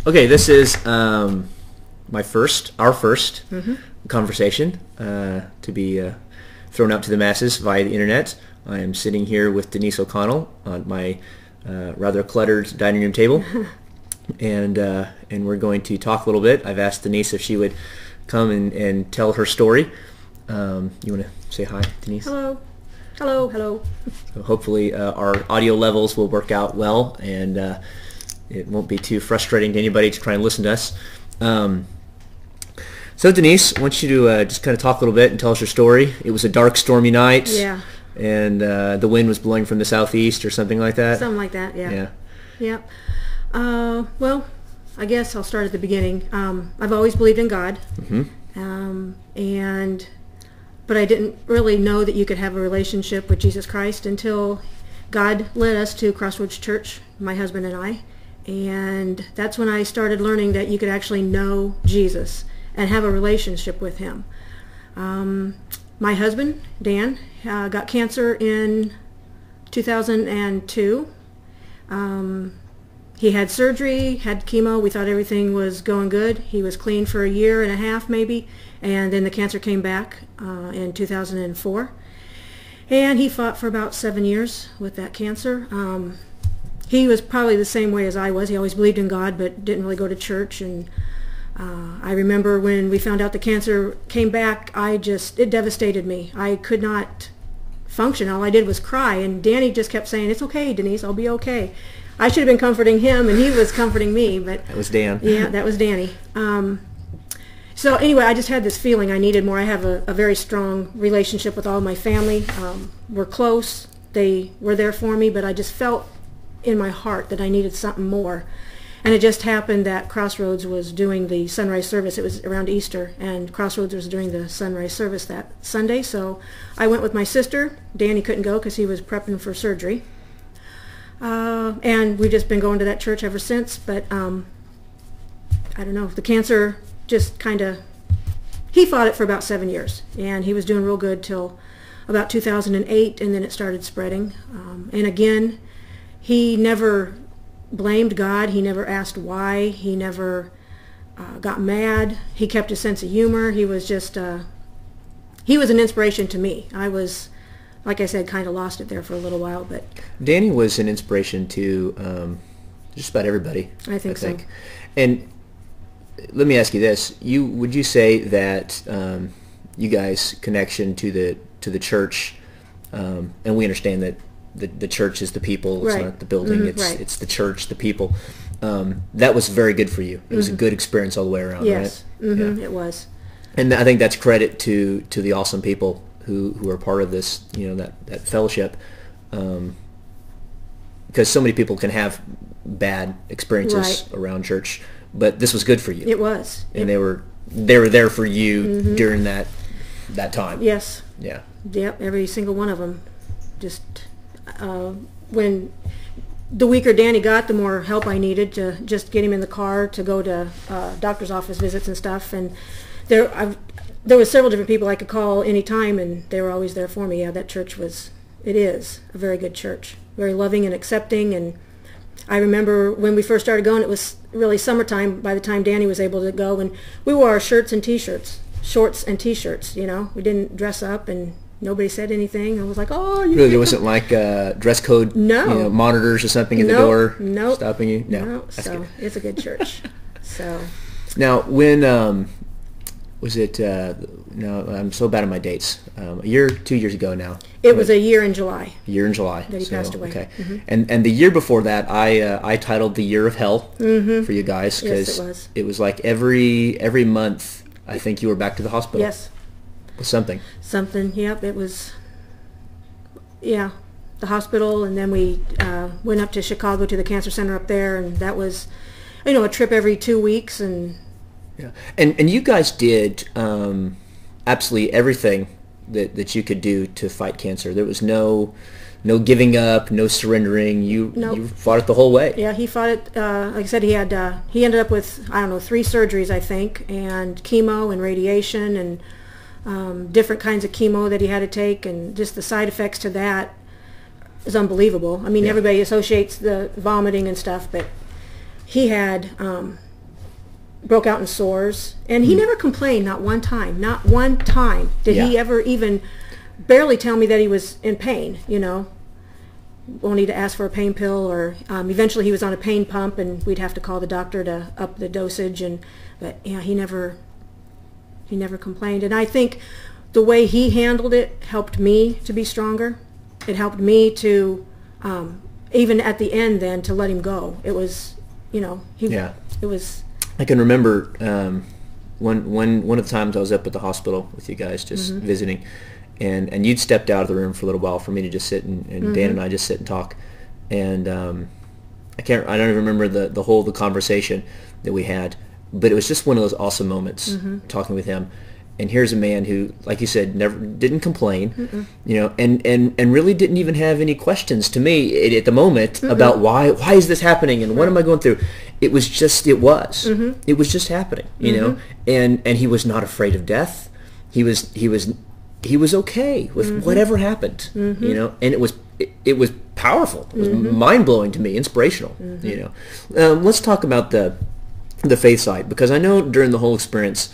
Okay, this is our first conversation to be thrown out to the masses via the internet. I am sitting here with Denise O'Connell on my rather cluttered dining room table, and we're going to talk a little bit. I've asked Denise if she would come and tell her story. You want to say hi, Denise? Hello. Hello, hello. So hopefully our audio levels will work out well, and it won't be too frustrating to anybody to try and listen to us. So Denise, I want you to just kind of talk a little bit and tell us your story. It was a dark, stormy night. Yeah. And the wind was blowing from the southeast or something like that? Something like that, yeah. Yeah. Yeah. Well, I guess I'll start at the beginning. I've always believed in God. Mm-hmm. But I didn't really know that you could have a relationship with Jesus Christ until God led us to Crossroads Church, my husband and I. And that's when I started learning that you could actually know Jesus and have a relationship with him. My husband, Dan, got cancer in 2002. He had surgery, had chemo. We thought everything was going good. He was clean for a year and a half maybe, and then the cancer came back in 2004. And he fought for about 7 years with that cancer. He was probably the same way as I was. He always believed in God, but didn't really go to church. And I remember when we found out the cancer came back, it devastated me. I could not function. All I did was cry. And Danny just kept saying, "It's okay, Denise, I'll be okay." I should have been comforting him, and he was comforting me. But that was Dan. Yeah, that was Danny. So anyway, I just had this feeling I needed more. I have a very strong relationship with all my family. We're close. They were there for me, but I just felt in my heart that I needed something more. And it just happened that Crossroads was doing the sunrise service. It was around Easter, and Crossroads was doing the sunrise service that Sunday. So I went with my sister. Danny couldn't go because he was prepping for surgery. And we've just been going to that church ever since. But I don't know, the cancer just kind of, he fought it for about 7 years. And he was doing real good till about 2008, and then it started spreading. And again, he never blamed God. He never asked why. He never got mad. He kept a sense of humor. He was just, he was an inspiration to me. I was, like I said, kind of lost it there for a little while. But Danny was an inspiration to just about everybody. I think so. And let me ask you this: would you say that you guys' connection to the church, and we understand that the church is the people, it's right. not the building, Mm-hmm. it's the church, the people. That was very good for you. It was a good experience all the way around, yes. right? Mm-hmm. Yeah. It was. And I think that's credit to the awesome people who are part of this, that fellowship. Because so many people can have bad experiences right. around church, but this was good for you. It was. And they were there for you mm-hmm. during that time. Yes. Yeah. Yep, every single one of them. Just when the weaker Danny got, the more help I needed to just get him in the car to go to doctor's office visits and stuff. And there was several different people I could call any time, and they were always there for me. Yeah, that church it is a very good church, very loving and accepting. And I remember when we first started going, it was really summertime by the time Danny was able to go, and we wore our shorts and t-shirts. We didn't dress up, and nobody said anything. I was like, oh, you really, there wasn't like dress code, no, monitors or something in the door, stopping you. No, so good. It's a good church. So now, when was it? No, I'm so bad at my dates. A year, 2 years ago now. It was a year in July. A year in July that he passed away. Okay, mm-hmm. and the year before that, I titled the Year of Hell mm-hmm. for you guys because yes, it was like every month. I think you were back to the hospital. Yes. With something. Yep, it was, the hospital, and then we went up to Chicago to the cancer center up there, and that was, a trip every 2 weeks. And yeah, and you guys did absolutely everything that you could do to fight cancer. There was no giving up, no surrendering. You fought it the whole way. Yeah, he fought it. Like I said, he ended up with 3 surgeries, I think, and chemo and radiation and different kinds of chemo that he had to take, and just the side effects to that is unbelievable. I mean, everybody associates the vomiting and stuff, but he had broke out in sores, and he never complained, not one time. Not one time did he ever even barely tell me that he was in pain, you know. Only to ask for a pain pill, or eventually he was on a pain pump, and we'd have to call the doctor to up the dosage. But yeah, he never complained. And I think the way he handled it helped me to be stronger. It helped me to, even at the end, then to let him go. It was, you know, it was. I can remember one of the times I was up at the hospital with you guys, just visiting. And you'd stepped out of the room for a little while for me to just sit and Dan and I just sit and talk. And I don't even remember the conversation that we had, but it was just one of those awesome moments talking with him. And here's a man who, like you said, never didn't complain, you know, and really didn't even have any questions to me at the moment about why is this happening and what am I going through. It was just it was happening, you know, and he was not afraid of death. He was okay with whatever happened, you know, and it was powerful. It was mind-blowing to me, inspirational, you know. Let's talk about the faith side, because I know during the whole experience,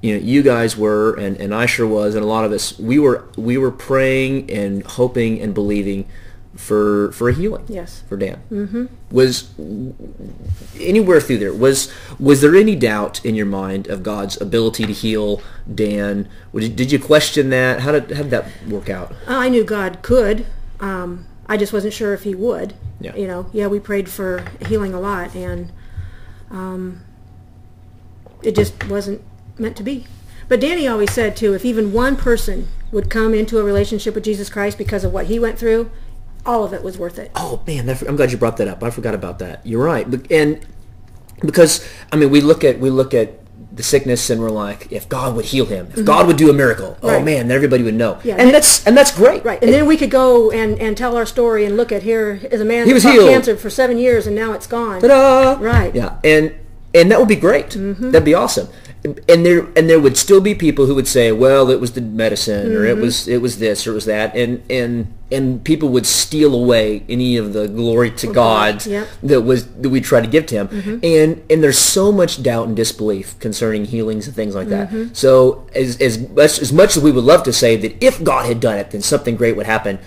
you know, you guys were, and I sure was, and a lot of us, we were praying and hoping and believing for a healing. Yes. For Dan. Was anywhere through there, was there any doubt in your mind of God's ability to heal Dan? Did you question that? How did that work out? I knew God could. I just wasn't sure if he would. Yeah. You know, we prayed for healing a lot, and it just wasn't meant to be. But Danny always said, too, if even one person would come into a relationship with Jesus Christ because of what he went through, all of it was worth it. Oh, man, I'm glad you brought that up. I forgot about that. You're right. And because, I mean, we look at the sickness and we're like, if God would heal him, if God would do a miracle, oh, man, then everybody would know. Yeah, and that's great. Right. And then we could go and tell our story and look at, here is a man who was fought healed. Cancer for 7 years and now it's gone. Ta-da! Right. Yeah. And that would be great. That'd be awesome. And there would still be people who would say, well, it was the medicine, or it was this, or it was that, and people would steal away any of the glory to God that we try to give to him. And there's so much doubt and disbelief concerning healings and things like that. So as much as we would love to say that if God had done it, then something great would happen,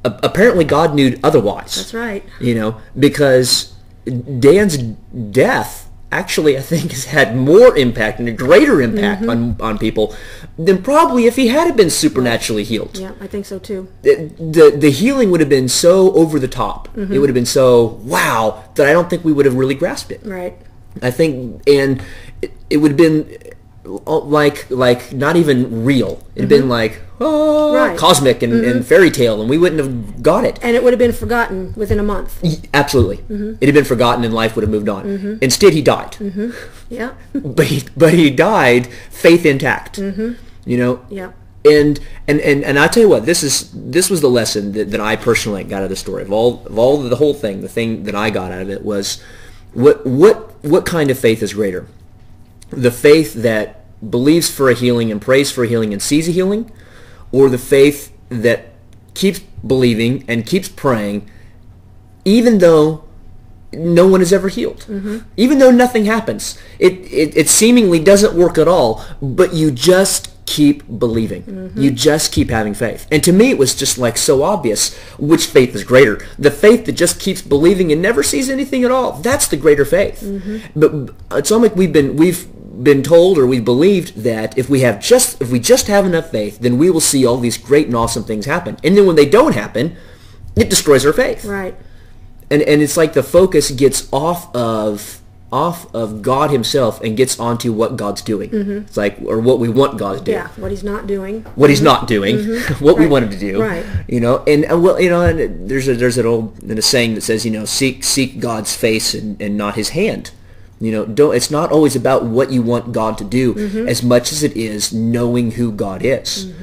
apparently God knew otherwise. That's right. You know, because Dan's death actually, I think, has had more impact and a greater impact on people than probably if he had been supernaturally healed. Yeah, I think so too. The healing would have been so over the top. It would have been so wow that I don't think we would have really grasped it. Right. I think, and it would have been like not even real. It'd been like cosmic and fairy tale, and we wouldn't have got it. And it would have been forgotten within a month. Absolutely, it had been forgotten, and life would have moved on. Instead, he died. Yeah, but he died, faith intact. You know. Yeah. And I tell you what, this was the lesson that I personally got out of the story of all the whole thing. The thing that I got out of it was what kind of faith is greater? The faith that believes for a healing and prays for a healing and sees a healing, or the faith that keeps believing and keeps praying even though no one is ever healed, even though nothing happens. It seemingly doesn't work at all, but you just keep believing. You just keep having faith. And to me, it was just like so obvious which faith is greater. The faith that just keeps believing and never sees anything at all, that's the greater faith. But it's almost like we've been told, or we believed, that if we just have enough faith, then we will see all these great and awesome things happen. And then when they don't happen, it destroys our faith. Right. And it's like the focus gets off of God himself and gets onto what God's doing. It's like, or what we want God to do. Yeah, what he's not doing. What he's not doing, what we want him to do. Right. You know, and well, you know, and there's an old saying that says, you know, seek God's face and not his hand. You know, it's not always about what you want God to do as much as it is knowing who God is.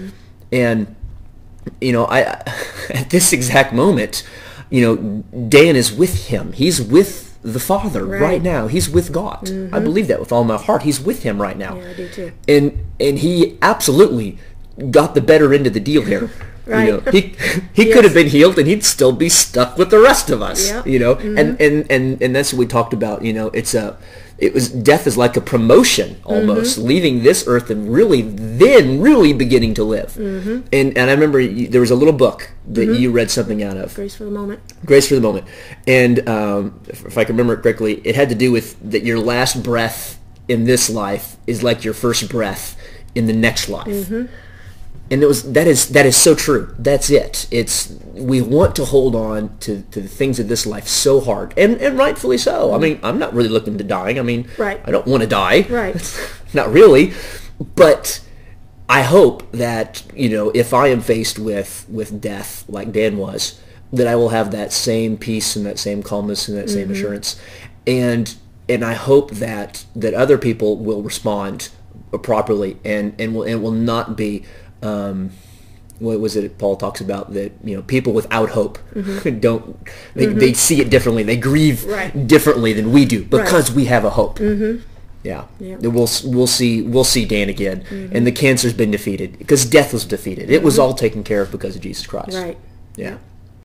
And you know, I at this exact moment, you know, Dan is with him. He's with the Father right now. He's with God. I believe that with all my heart. He's with him right now. Yeah, I do too. And he absolutely got the better end of the deal here. Right. You know, he Yes. could have been healed and he'd still be stuck with the rest of us. Yep. You know, and that's what we talked about. You know, death is like a promotion almost, leaving this earth and really beginning to live. And I remember there was a little book that you read something out of. Grace for the Moment. Grace for the Moment. And if I can remember it correctly, it had to do with that your last breath in this life is like your first breath in the next life. And that is so true. That's it. We want to hold on to the things of this life so hard, and rightfully so. I mean, I'm not really looking to dying. I mean, Right. I don't want to die. Right. Not really. But I hope that, you know, if I am faced with death like Dan was, that I will have that same peace and that same calmness and that same assurance. And I hope that other people will respond properly and will not be what was it Paul talks about, that, you know, people without hope don't they see it differently, they grieve Right. differently than we do because we have a hope. Yeah. Yeah. We'll see Dan again, and the cancer's been defeated because death was defeated. It was all taken care of because of Jesus Christ. Right. Yeah. Yeah.